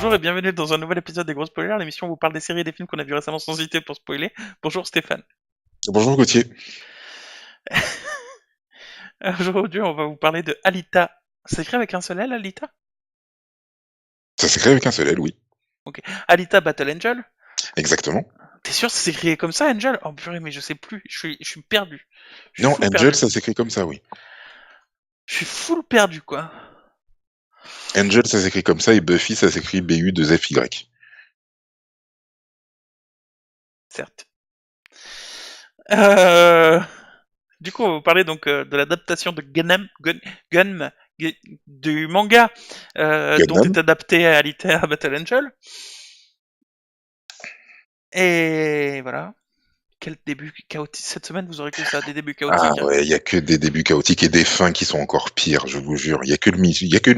Bonjour et bienvenue dans un nouvel épisode des Gros Spoilers, l'émission où on vous parle des séries et des films qu'on a vus récemment sans hésiter pour spoiler. Bonjour Stéphane. Bonjour Gauthier. Aujourd'hui, on va vous parler de Alita. C'est écrit avec un seul L, Alita? Ça s'écrit avec un seul L, oui. Ok. Alita Battle Angel? Exactement. T'es sûr que c'est écrit comme ça, Angel? Oh purée, mais je sais plus. Je suis perdu. Je suis Non, full Angel, perdu. ça s'écrit comme ça, oui. Je suis full perdu, quoi. Angel, ça s'écrit comme ça, et Buffy, ça s'écrit B-U-2-F-Y. Certes. Euh... Du coup, on va vous parler donc de l'adaptation de Gunm, du manga dont est Gundam. adapté Alita Battle Angel. Et voilà. Quel début chaotique. Cette semaine, vous aurez que ça, des débuts Ah chaotiques. Hein. ouais, il y a que des débuts chaotiques et des fins qui sont encore pires, je vous jure. Il y a que le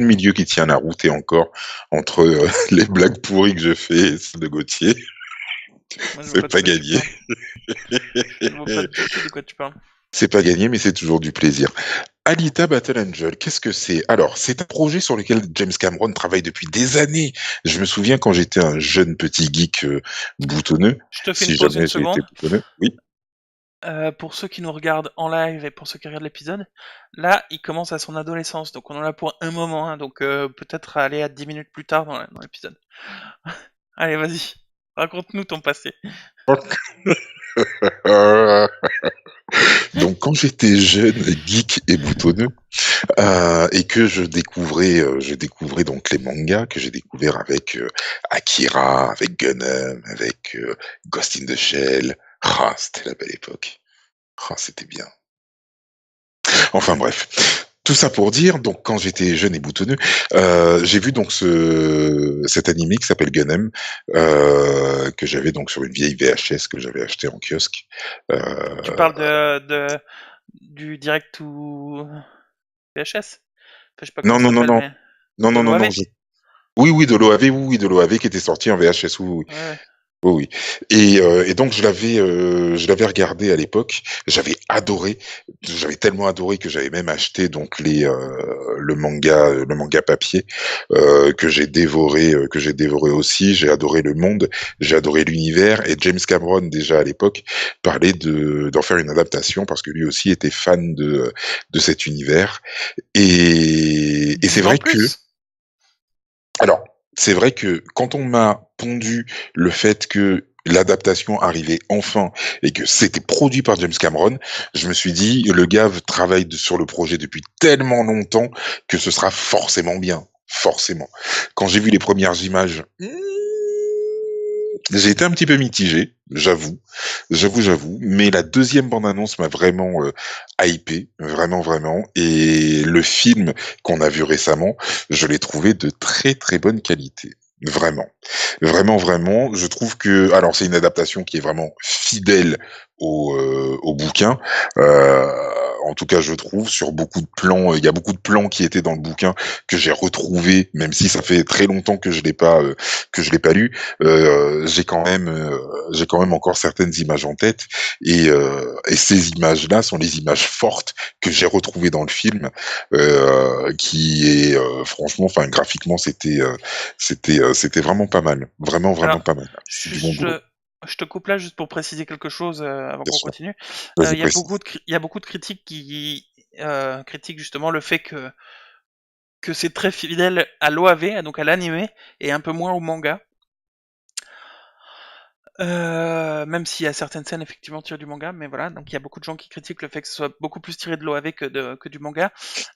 milieu qui tient la route et encore, entre les blagues pourries que je fais et celles de Gauthier, Moi, je vois c'est pas de pas quoi tu gagné. parles. Je vois pas du tout de quoi tu parles. C'est pas gagné, mais c'est toujours du plaisir. Alita Battle Angel, qu'est-ce que c'est? Alors, c'est un projet sur lequel James Cameron travaille depuis des années. Je me souviens quand j'étais un jeune petit geek boutonneux, Je te fais une si pause une jamais j'ai été seconde. boutonneux. Oui. Pour ceux qui nous regardent en live et pour ceux qui regardent l'épisode, là, il commence à son adolescence, donc on en a pour un moment, hein, donc peut-être aller à 10 minutes plus tard dans l'épisode. Allez, vas-y, raconte-nous ton passé. Donc, quand j'étais jeune, geek et boutonneux, et que je découvrais donc les mangas que j'ai découvert avec Akira, avec Gundam, avec Ghost in the Shell. Ah, c'était la belle époque. Ah, c'était bien. Enfin bref, tout ça pour dire, donc quand j'étais jeune et boutonneux, j'ai vu donc cet animé qui s'appelle Gun-M, que j'avais donc sur une vieille VHS que j'avais acheté en kiosque. Heu, Tu parles du direct ou VHS? Enfin, je sais pas comment non, ça non, non, s'appelle, non, mais non, de non, non, l'OAV? non, oui, oui, de l'OAV, oui, oui, de l'OAV qui était sorti en VHS, oui, oui. Ouais, ouais. Oui, oui. Et donc je l'avais regardé à l'époque. J'avais adoré. J'avais tellement adoré que j'avais même acheté donc le manga papier que j'ai dévoré aussi. J'ai adoré le monde, j'ai adoré l'univers. Et James Cameron déjà à l'époque parlait d'en faire une adaptation parce que lui aussi était fan de cet univers. Et c'est Dis-m'en vrai que plus! alors, c'est vrai que quand on m'a pondu le fait que l'adaptation arrivait enfin et que c'était produit par James Cameron, je me suis dit: «Le gars travaille sur le projet depuis tellement longtemps que ce sera forcément bien, forcément». Quand j'ai vu les premières images, j'ai été un petit peu mitigé, j'avoue, mais la deuxième bande annonce m'a vraiment, hypé, vraiment, vraiment, et le film qu'on a vu récemment, je l'ai trouvé de très, très bonne qualité. Vraiment. Vraiment, vraiment, je trouve que alors c'est une adaptation qui est vraiment fidèle au bouquin, heu, en tout cas je trouve sur beaucoup de plans, il y a beaucoup de plans qui étaient dans le bouquin que j'ai retrouvés, même si ça fait très longtemps que je l'ai pas lu, j'ai quand même encore certaines images en tête et ces images-là sont les images fortes que j'ai retrouvées dans le film, qui est franchement, enfin graphiquement, c'était vraiment pas mal, vraiment vraiment Alors, pas mal. C'est je, du bon boulot, je- je te coupe là juste pour préciser quelque chose avant bien qu'on sûr. continue. Vas-y Il y a précise. il y a beaucoup de critiques qui critiquent justement le fait que c'est très fidèle à l'OAV, donc à l'animé, et un peu moins au manga. Même s'il y a certaines scènes effectivement tirées du manga, mais voilà, donc il y a beaucoup de gens qui critiquent le fait que ce soit beaucoup plus tiré de l'OAV que du manga.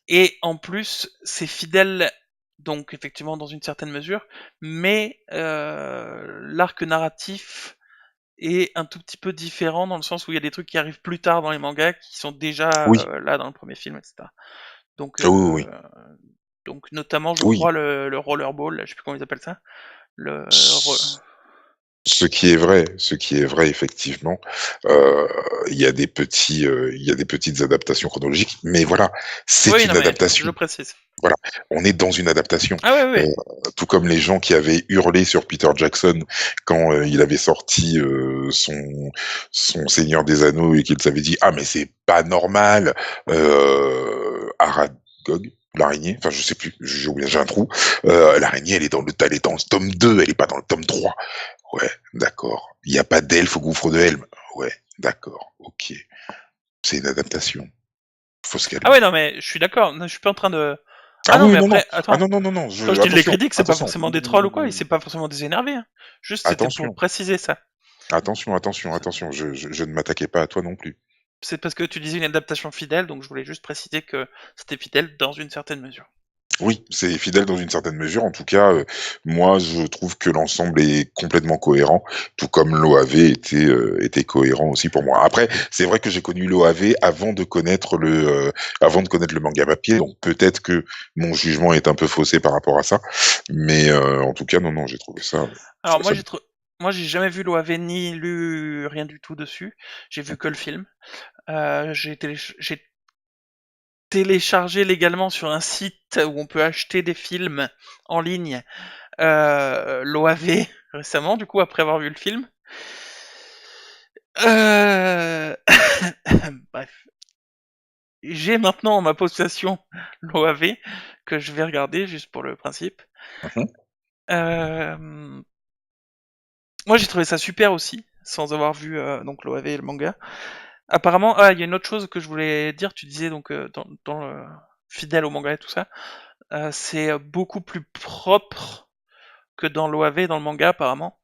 Et en plus, c'est fidèle, donc effectivement dans une certaine mesure, mais l'arc narratif est un tout petit peu différent dans le sens où il y a des trucs qui arrivent plus tard dans les mangas qui sont déjà Oui, là dans le premier film, etc. Donc, ah oui, oui, oui. donc notamment, je Oui. crois, le rollerball, je sais plus comment ils appellent ça. Le, Ce qui est vrai effectivement, heu, il y a des petites adaptations chronologiques, mais voilà, c'est oui, une non mais adaptation. je précise. Voilà, on est dans une adaptation. Ah ouais, Heu, ouais. tout comme les gens qui avaient hurlé sur Peter Jackson quand, il avait sorti, son Seigneur des Anneaux et qu'ils avaient dit: «Ah mais c'est pas normal!» Aragog? l'araignée. Enfin, je sais plus, j'ai oublié, j'ai un trou. L'araignée, elle est dans le tome 2, elle est pas dans le tome 3. Ouais, d'accord. Il y a pas d'elfe au gouffre de Helm. Ouais, d'accord. Ok. C'est une adaptation. Faut se Ah ouais, calmer. non, mais je suis d'accord. Je suis pas en train de. Ah Ah non, oui, mais non, non. après, Ah attends. non, non, non, non. Quand je dis les Attention, critiques, c'est pas attention. forcément des trolls ou quoi, et c'est pas forcément des énervés. Hein. Juste, c'était pour Attention. préciser ça. Attention, attention, C'est attention. Je ne m'attaquais pas à toi non plus. c'est parce que tu disais une adaptation fidèle, donc je voulais juste préciser que c'était fidèle dans une certaine mesure. Oui, c'est fidèle dans une certaine mesure. En tout cas, moi, je trouve que l'ensemble est complètement cohérent, tout comme l'OAV était cohérent aussi pour moi. Après, c'est vrai que j'ai connu l'OAV avant de connaître le manga papier, donc peut-être que mon jugement est un peu faussé par rapport à ça. Mais en tout cas, non, non, j'ai trouvé ça, Alors ça bien. moi j'ai jamais vu l'OAV ni lu rien du tout dessus. J'ai vu que le film. J'ai téléchargé légalement sur un site où on peut acheter des films en ligne l'OAV récemment, du coup, après avoir vu le film. Euh... Bref. J'ai maintenant en ma possession l'OAV que je vais regarder juste pour le principe. Mhm. Euh... Moi j'ai trouvé ça super aussi, sans avoir vu donc l'OAV et le manga. Apparemment, ah, il y a une autre chose que je voulais dire. Tu disais donc dans le fidèle au manga et tout ça, c'est beaucoup plus propre que dans l'OAV et dans le manga apparemment.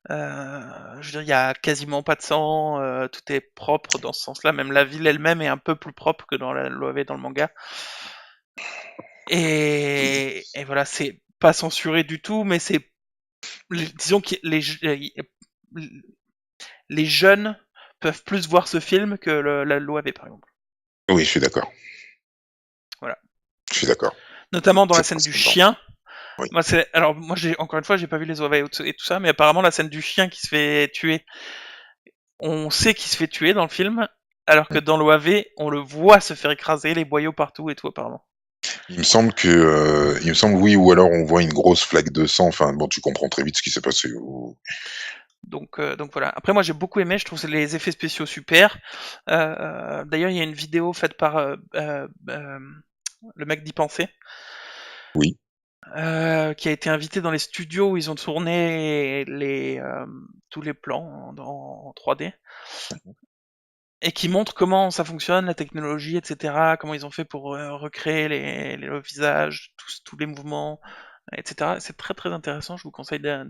Je veux dire, il y a quasiment pas de sang, tout est propre dans ce sens-là. Même la ville elle-même est un peu plus propre que dans l'OAV et dans le manga. Et voilà, c'est pas censuré du tout, mais c'est disons que les jeunes peuvent plus voir ce film que l'OAV par exemple. Oui, je suis d'accord. Voilà. Je suis d'accord. Notamment dans la C'est scène du principalement. chien. Oui. Alors moi j'ai encore une fois j'ai pas vu les OAV et tout ça, mais apparemment la scène du chien qui se fait tuer, on sait qu'il se fait tuer dans le film, alors que dans l'OAV on le voit se faire écraser les boyaux partout et tout apparemment. Il me semble oui, ou alors on voit une grosse flaque de sang. Enfin, bon, tu comprends très vite ce qui s'est passé. Donc voilà. Après moi j'ai beaucoup aimé, je trouve les effets spéciaux super. D'ailleurs il y a une vidéo faite par le mec d'y penser, Oui. qui a été invité dans les studios où ils ont tourné tous les plans en 3D. Et qui montre comment ça fonctionne, la technologie, etc., comment ils ont fait pour recréer le visage, tous les mouvements, etc. C'est très très intéressant, je vous conseille de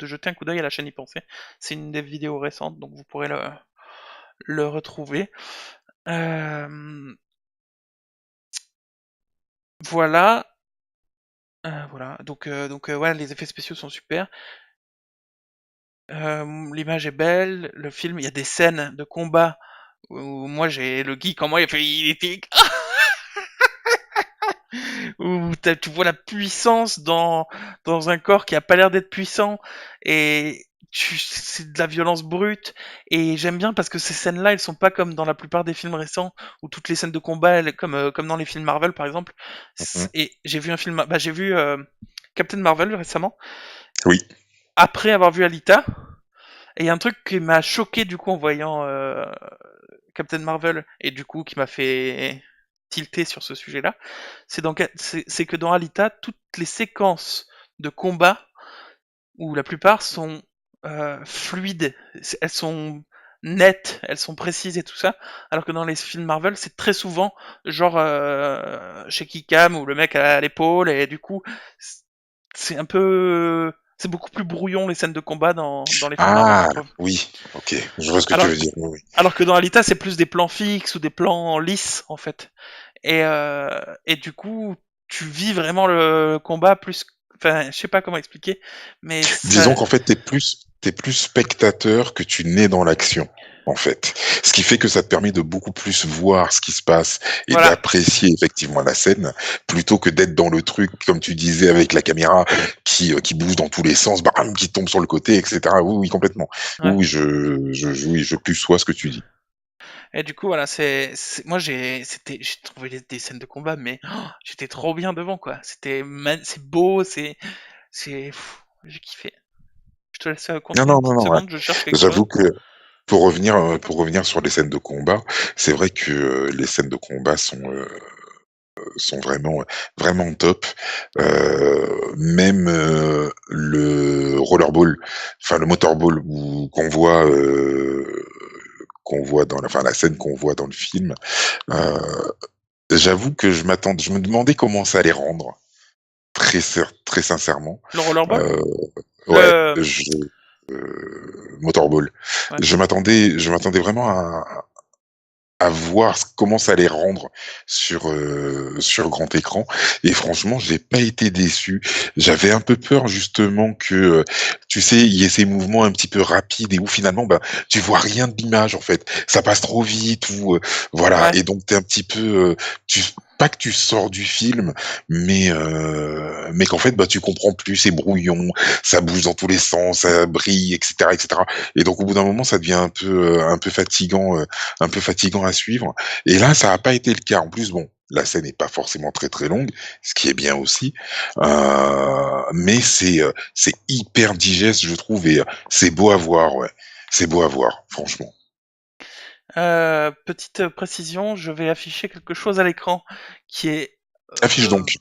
jeter un coup d'œil à la chaîne y penser. C'est une des vidéos récentes, donc vous pourrez le retrouver. Euh, voilà. Voilà. Donc ouais, les effets spéciaux sont super. L'image est belle, le film, il y a des scènes de combat où moi j'ai le geek en moi, il était où tu vois la puissance dans un corps qui a pas l'air d'être puissant et c'est de la violence brute et j'aime bien parce que ces scènes-là elles sont pas comme dans la plupart des films récents où toutes les scènes de combat comme dans les films Marvel par exemple. Mhm. Et j'ai vu j'ai vu Captain Marvel récemment Oui. après avoir vu Alita et il y a un truc qui m'a choqué du coup en voyant Captain Marvel et du coup qui m'a fait tilter sur ce sujet-là, c'est que dans Alita, toutes les séquences de combat, ou la plupart sont fluides, elles sont nettes, elles sont précises et tout ça, alors que dans les films Marvel, c'est très souvent genre chez Kikam où le mec a l'épaule et du coup c'est un peu c'est beaucoup plus brouillon les scènes de combat dans les films Marvel, je Ah, trouve. oui. Ok. Je vois ce que tu Alors veux dire. Oui, oui. alors que dans Alita, c'est plus des plans fixes ou des plans lisses en fait. Et du coup, tu vis vraiment le combat plus. Enfin, je sais pas comment expliquer, mais Disons ça. qu'en fait, t'es plus spectateur que tu n'es dans l'action, en fait. Ce qui fait que ça te permet de beaucoup plus voir ce qui se passe et Voilà. d'apprécier effectivement la scène, plutôt que d'être dans le truc, comme tu disais, avec la caméra qui bouge dans tous les sens, bam, qui tombe sur le côté, etc. Oui, oui, complètement. Ouais. Oui, oui, oui, je plus sois ce que tu dis. Et du coup, voilà, moi j'ai trouvé des scènes de combat, mais j'étais trop bien devant quoi. C'est beau, j'ai kiffé. Je te laisse Non, continuer non, une non, petite non, ouais. seconde, je cherche quelque chose. J'avoue que pour revenir sur les scènes de combat, c'est vrai que les scènes de combat sont sont vraiment vraiment top. Même le rollerball, enfin le motorball qu'on voit dans la scène qu'on voit dans le film. Euh, J'avoue que je me demandais comment ça allait rendre, très sincèrement. Le rollerball? Euh, ouais, Le... motorball. Ouais. Je m'attendais vraiment à voir comment ça allait rendre sur grand écran, et franchement j'ai pas été déçu. J'avais un peu peur justement que tu sais, il y ait ces mouvements un petit peu rapides et où finalement ben tu vois rien de l'image en fait, ça passe trop vite, ou voilà, Ouais. et donc t'es un petit peu tu pas que tu sors du film, mais qu'en fait bah tu comprends plus, c'est brouillon, ça bouge dans tous les sens, ça brille, etc., etc. Et donc au bout d'un moment ça devient un peu fatigant à suivre. Et là, ça n'a pas été le cas. En plus, bon, la scène n'est pas forcément très très longue, ce qui est bien aussi, mais c'est hyper digeste, je trouve, et c'est beau à voir, ouais. C'est beau à voir, franchement. Petite précision, je vais afficher quelque chose à l'écran qui est, Affiche euh, donc.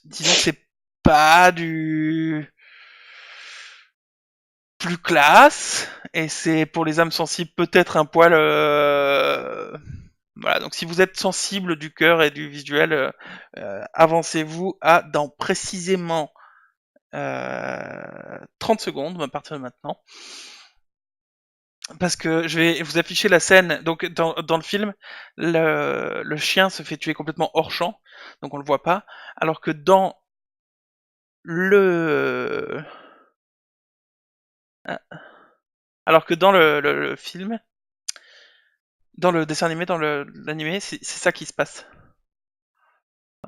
disons que c'est pas du plus classe, et c'est pour les âmes sensibles peut-être un poil. Voilà, donc si vous êtes sensible du cœur et du visuel, avancez-vous à dans précisément 30 secondes à partir de maintenant. Parce que je vais vous afficher la scène. Donc dans le film, le chien se fait tuer complètement hors champ, donc on le voit pas. Alors que dans le ah, alors que dans le film, dans le dessin animé, dans l'animé, c'est ça qui se passe.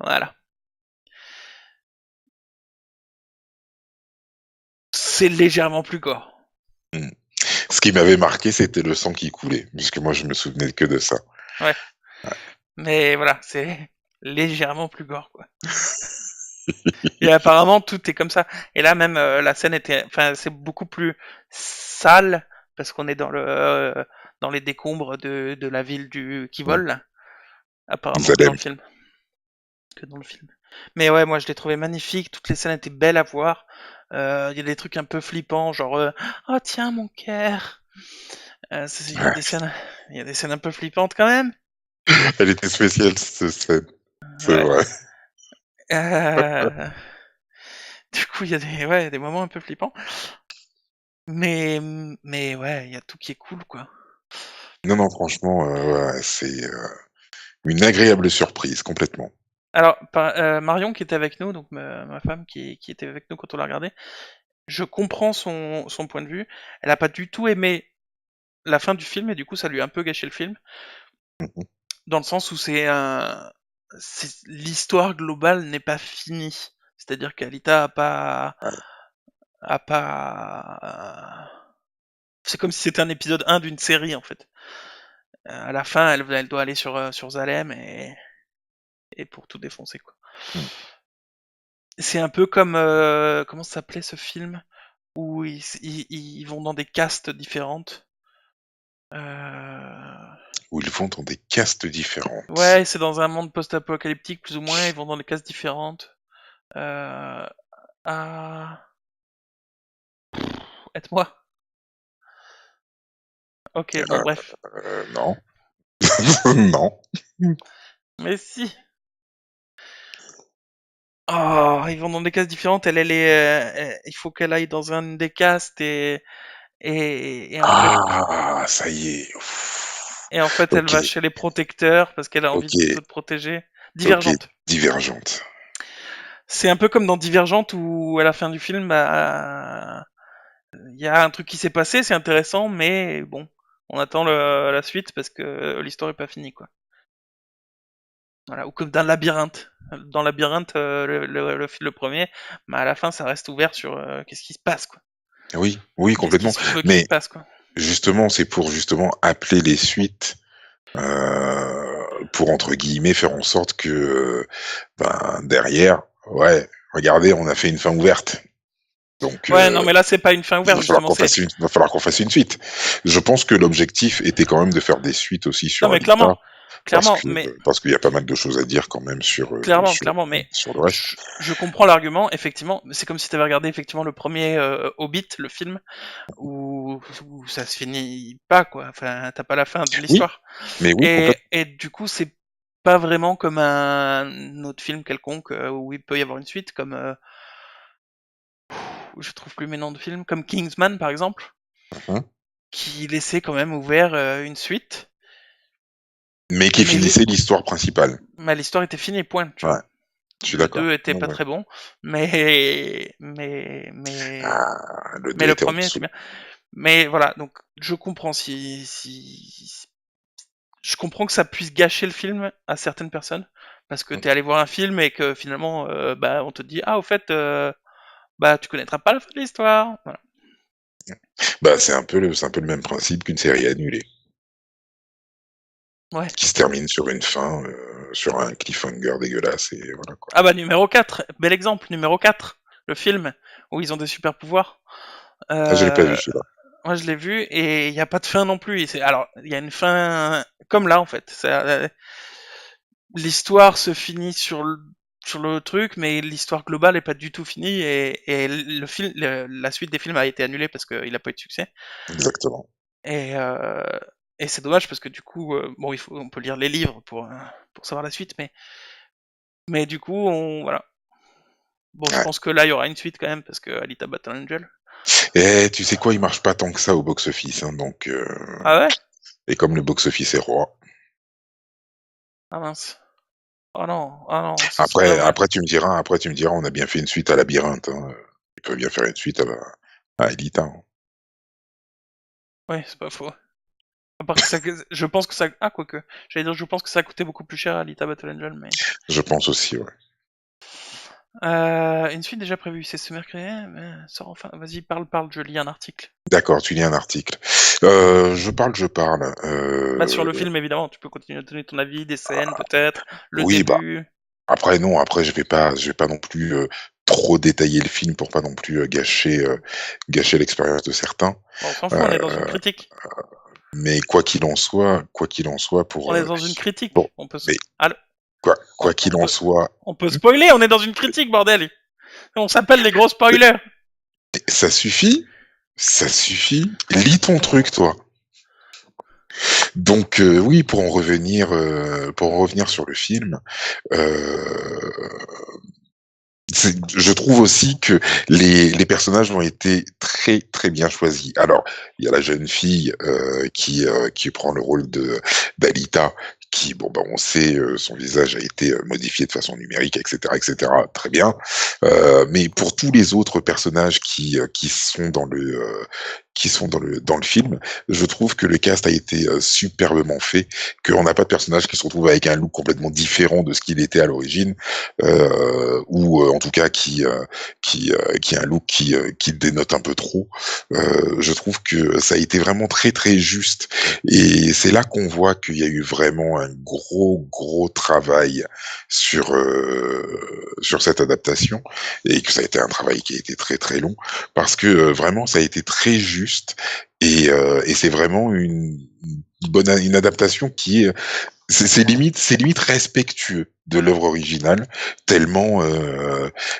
Voilà. C'est légèrement plus gore. Mm. Ce qui m'avait marqué, c'était le sang qui coulait, puisque moi, je me souvenais que de ça. Ouais. Mais voilà, c'est légèrement plus gore, quoi. Et apparemment, tout est comme ça. Et là, même, la scène était, enfin, c'est beaucoup plus sale parce qu'on est dans les décombres de la ville qui Mm. vole, là, apparemment, que dans Zalem. le film. Que dans le film. Mais ouais, moi, je l'ai trouvé magnifique. Toutes les scènes étaient belles à voir. Il y a des trucs un peu flippants, genre, oh tiens, mon cœur. Il y a Ouais. des scènes, il y a des scènes un peu flippantes quand même. Elle était spéciale, cette scène. C'est Ouais. vrai. Euh, Du coup, ouais, il y a des moments un peu flippants. Mais ouais, il y a tout qui est cool, quoi. Non, non, franchement, ouais, c'est une agréable surprise, complètement. Alors, Marion qui était avec nous, donc ma femme qui était avec nous quand on l'a regardé, je comprends son point de vue. Elle a pas du tout aimé la fin du film et du coup ça lui a un peu gâché le film, Mhm. dans le sens où l'histoire globale n'est pas finie. C'est-à-dire qu'Alita a pas, c'est comme si c'était un épisode 1 d'une série en fait. À la fin, elle doit aller sur Zalem et pour tout défoncer quoi. Mm. C'est un peu comme comment ça s'appelait ce film où ils vont dans des castes différentes. Euh, Où ils vont dans des castes différentes. Ouais, c'est dans un monde post-apocalyptique plus ou moins. Ils vont dans des castes différentes. Euh... Ah, aide-moi. Ok, bon bref. Non. Non. Mais si. Oh, ils vont dans des castes différentes. Il faut qu'elle aille dans un des castes et Ah, ça y est. Ouf. en fait, elle Ok, va chez les protecteurs parce qu'elle a envie ok, de se protéger. ok. Divergente. Divergente. C'est un peu comme dans Divergente où à la fin du film, bah, il y a un truc qui s'est passé, c'est intéressant, mais bon, on attend la suite parce que l'histoire est pas finie, quoi. Voilà, ou comme dans Labyrinthe. Dans Labyrinthe, le premier, bah à la fin, ça reste ouvert sur qu'est-ce qui se passe, quoi. Oui, oui, Qu'est-ce qui complètement. se veut qu'il se Mais passe, quoi. justement, c'est pour justement appeler les suites, pour entre guillemets faire en sorte que, ben derrière, ouais, regardez, on a fait une fin ouverte. Donc, Ouais, non, mais là, c'est pas une fin ouverte, justement, c'est... va falloir qu'on fasse une suite. Je pense que l'objectif était quand même de faire des suites aussi Non, sur mais clairement, Alita. Clairement, mais parce qu'il y a pas mal de choses à dire quand même clairement, mais sur le reste. je comprends l'argument. Effectivement, c'est comme si tu avais regardé effectivement le premier Hobbit, le film, où ça se finit pas quoi. Enfin, t'as pas la fin de Oui, l'histoire. mais oui, complètement. Et du coup, c'est pas vraiment comme un autre film quelconque où il peut y avoir une suite, comme je trouve plus mes noms de films, comme Kingsman par exemple, Mhm. qui laissait quand même ouvert une suite, Mais qui mais finissait l'histoire principale. l'histoire était finie, point, tu Ouais, vois. je suis Le d'accord. 2 était Ouais, pas ouais. très bon, mais Ah, le 2 mais le était en premier était dessous. bien. Mais voilà, donc je comprends si je comprends que ça puisse gâcher le film à certaines personnes parce que t'es allé voir un film et que finalement bah on te dit ah au fait bah tu connaîtras pas la fin de l'histoire. Voilà. Bah, c'est un peu le même principe qu'une série annulée, Ouais. qui se termine sur une fin, sur un cliffhanger dégueulasse et voilà quoi. Ah bah numéro 4 bel exemple, numéro 4 le film où ils ont des super pouvoirs. Ah, je l'ai pas vu Euh, celui-là. Moi je l'ai vu et il n'y a pas de fin non plus. Alors il y a une fin comme là en fait. L'histoire se finit sur le truc, mais l'histoire globale est pas du tout finie et le film, la suite des films a été annulée parce qu'il a pas eu de succès. Exactement. Et, euh, et c'est dommage parce que du coup, bon, on peut lire les livres pour savoir la suite, mais du coup, voilà. Bon, je Ouais. pense que là, il y aura une suite quand même parce que Alita Battle Angel. Et tu sais quoi, il marche pas tant que ça au box-office, hein, donc Ah ouais? et comme le box-office est roi. Ah mince. Ah non, ce serait dommage. Après tu me diras, on a bien fait une suite à Labyrinthe, hein, ils peuvent bien faire une suite à Alita, hein. Oui, c'est pas faux. À part que ça, je pense que ça, ah quoique, j'allais dire, je pense que ça a coûté beaucoup plus cher à Alita Battle Angel, mais. Je pense aussi, ouais. Une suite déjà prévue, c'est ce mercredi, mais sort enfin. Vas-y, parle, je lis un article. D'accord, tu lis un article. Je parle. Bah, sur le film, évidemment, tu peux continuer à donner ton avis, des scènes, peut-être, le Oui, bah, début. après non, après je vais pas non plus, trop détailler le film pour pas non plus, gâcher l'expérience de certains. Bon, on s'en fout, on est dans une Heu, critique. mais quoi qu'il en soit On est dans une bon, critique. mais Allô, quoi qu'il en soit, on peut spoiler, on est dans une critique, bordel. On s'appelle les gros spoilers. ça suffit, ça suffit. Lis ton truc, toi. Donc oui, pour en revenir sur le film, heu je trouve aussi que les personnages ont été très, très bien choisis. Alors, il y a la jeune fille, qui prend le rôle de d'Alita, qui bon, bah, on sait, son visage a été, modifié de façon numérique et cetera, très bien. Mais pour tous les autres personnages qui sont dans le film, je trouve que le cast a été, superbement fait, qu'on n'a pas de personnage qui se retrouve avec un look complètement différent de ce qu'il était à l'origine, ou en tout cas qui a un look qui dénote un peu trop. Je trouve que ça a été vraiment très très juste et c'est là qu'on voit qu'il y a eu vraiment un gros travail sur cette adaptation et que ça a été un travail qui a été très très long parce que vraiment ça a été très juste et c'est vraiment une adaptation qui est c'est limite respectueux de l'œuvre originale, tellement,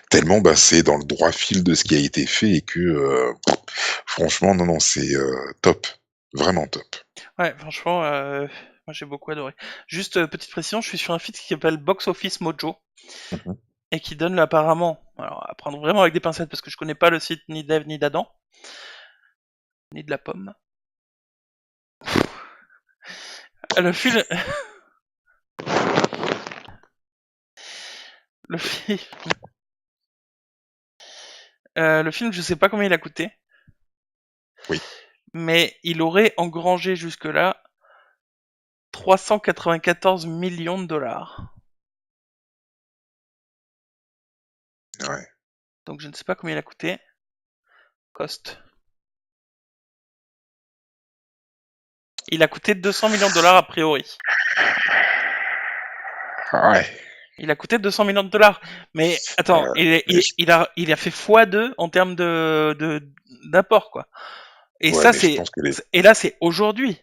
tellement, bah, c'est dans le droit fil de ce qui a été fait et que, franchement, non, non, c'est, top, vraiment top. Ouais, franchement, moi j'ai beaucoup adoré. Juste petite précision, je suis sur un site qui s'appelle Box Office Mojo Mmh. et qui donne apparemment, alors à prendre vraiment avec des pincettes parce que je connais pas le site ni d'Ève ni d'Adam, ni de la pomme. Le film, le film, le film, je sais pas combien il a coûté, Oui, mais il aurait engrangé jusque-là 394 millions de dollars. ouais. Donc je ne sais pas combien il a coûté. Cost. Il a coûté 200 millions de dollars a priori. Ouais, Il a coûté 200 millions de dollars. Mais attends, mais je il a fait x2 en termes d'apport, quoi. Et ouais, ça, mais je pense que les et là, c'est aujourd'hui.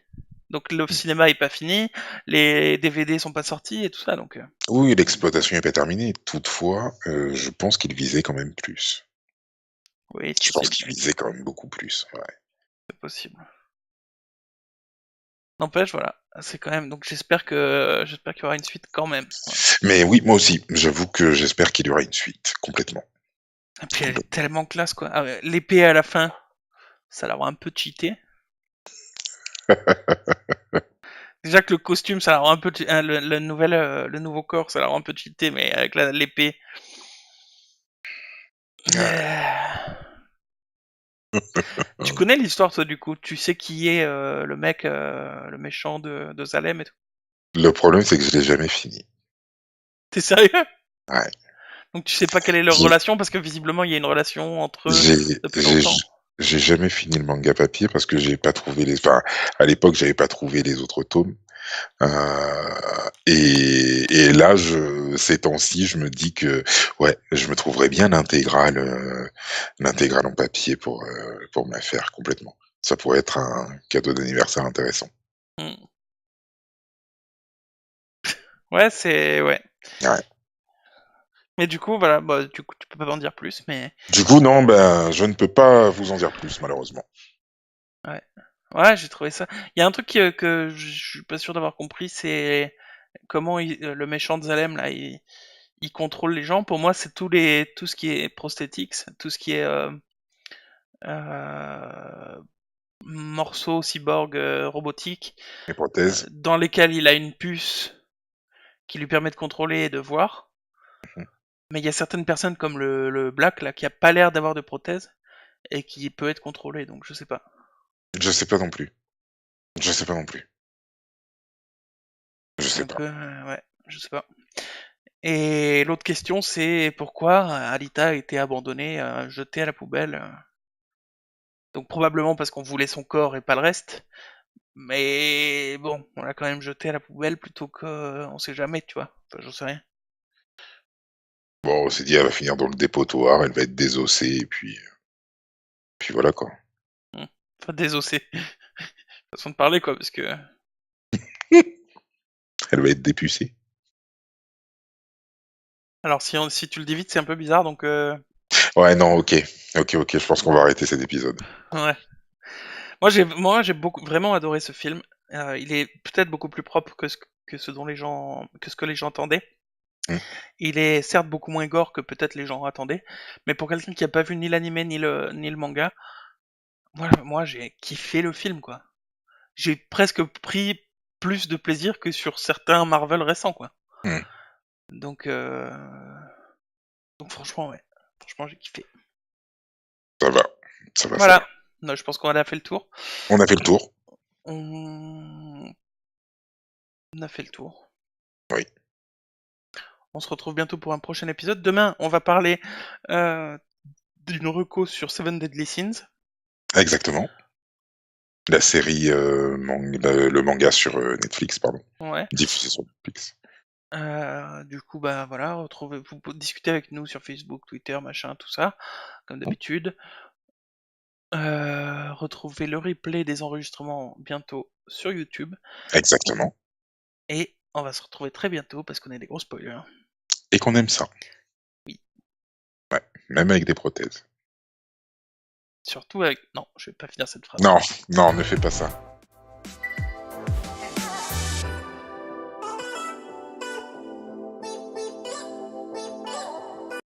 Donc le cinéma est pas fini, les DVD sont pas sortis et tout ça, donc Oui, l'exploitation n'est pas terminée. Toutefois, je pense qu'il visait quand même plus. oui, c'est Je pense possible, qu'il visait quand même beaucoup plus, ouais. c'est possible. N'empêche, voilà, c'est quand même. Donc j'espère qu'il y aura une suite quand même. Voilà. Mais oui, moi aussi, j'avoue que j'espère qu'il y aura une suite, complètement. Et puis elle est Complètement. tellement classe, quoi. Ah ouais, l'épée à la fin, ça a l'air un peu cheaté. Déjà que le costume, ça a l'air un peu le nouveau corps, ça a l'air un peu cheaté, mais avec l'épée. Tu connais l'histoire, toi, du coup? Tu sais qui est le mec, le méchant de Salem et tout? Le problème, c'est que je l'ai jamais fini. T'es sérieux? Ouais. Donc tu sais pas quelle est leur J'ai relation, parce que visiblement il y a une relation entre eux j'ai depuis j'ai longtemps. j'ai jamais fini le manga papier parce que j'ai pas trouvé enfin, à l'époque, j'avais pas trouvé les autres tomes. Et là, ces temps-ci, je me dis que, ouais, je me trouverais bien l'intégrale en papier pour me la faire complètement. Ça pourrait être un cadeau d'anniversaire intéressant. Mm. Ouais, c'est ouais. Ouais. Mais du coup, voilà, bah, du coup, tu peux pas en dire plus, mais Du coup, non, ben, je ne peux pas vous en dire plus, malheureusement. ouais. Ouais, j'ai trouvé ça. Il y a un truc que je suis pas sûr d'avoir compris, c'est comment le méchant de Zalem là, il contrôle les gens. Pour moi, c'est tout ce qui est prosthetics, tout ce qui est euh, morceaux cyborg robotiques, Les prothèses. dans lesquels il a une puce qui lui permet de contrôler et de voir. Mhm. Mais il y a certaines personnes comme le Black là qui a pas l'air d'avoir de prothèse et qui peut être contrôlé, donc je sais pas. Je sais pas non plus. Je sais pas non plus. Je C'est sais un pas. peu ouais, je sais pas. Et l'autre question c'est pourquoi Alita a été abandonnée, jetée à la poubelle. Donc probablement parce qu'on voulait son corps et pas le reste. Mais bon, on l'a quand même jeté à la poubelle plutôt que on sait jamais, tu vois. Enfin, j'en sais rien. Bon, on s'est dit, elle va finir dans le dépotoir, elle va être désossée, et puis voilà, quoi. Hmm. Enfin, désossé. Façon de parler quoi, parce que Elle va être dépucée. alors si tu le dis vite, c'est un peu bizarre, donc Ouais, non, ok. Ok, je pense qu'on va arrêter cet épisode. ouais. Moi, j'ai beaucoup vraiment adoré ce film. Il est peut-être beaucoup plus propre que ce dont que ce que les gens attendaient. Hmm. Il est certes beaucoup moins gore que peut-être les gens attendaient, mais pour quelqu'un qui a pas vu ni l'animé ni le manga, moi j'ai kiffé le film quoi. J'ai presque pris plus de plaisir que sur certains Marvel récents quoi. Hmm. Donc franchement ouais, franchement j'ai kiffé. Ça va. Ça va, ça va. Voilà. Non, je pense qu'on a fait le tour. On a fait le tour. On a fait le tour. Oui, On se retrouve bientôt pour un prochain épisode. Demain, on va parler euh, d'une reco sur Seven Deadly Sins. exactement. La série, le manga sur Netflix, pardon. Ouais. Diffusé sur Netflix. Du coup, bah voilà, vous pouvez discuter avec nous sur Facebook, Twitter, machin, tout ça, comme d'habitude. Retrouvez le replay des enregistrements bientôt sur YouTube. Exactement. Et on va se retrouver très bientôt parce qu'on est des gros spoilers. Et qu'on aime ça. Oui. Ouais. Même avec des prothèses. Surtout avec. Non, je vais pas finir cette phrase. Non, non, ne fais pas ça.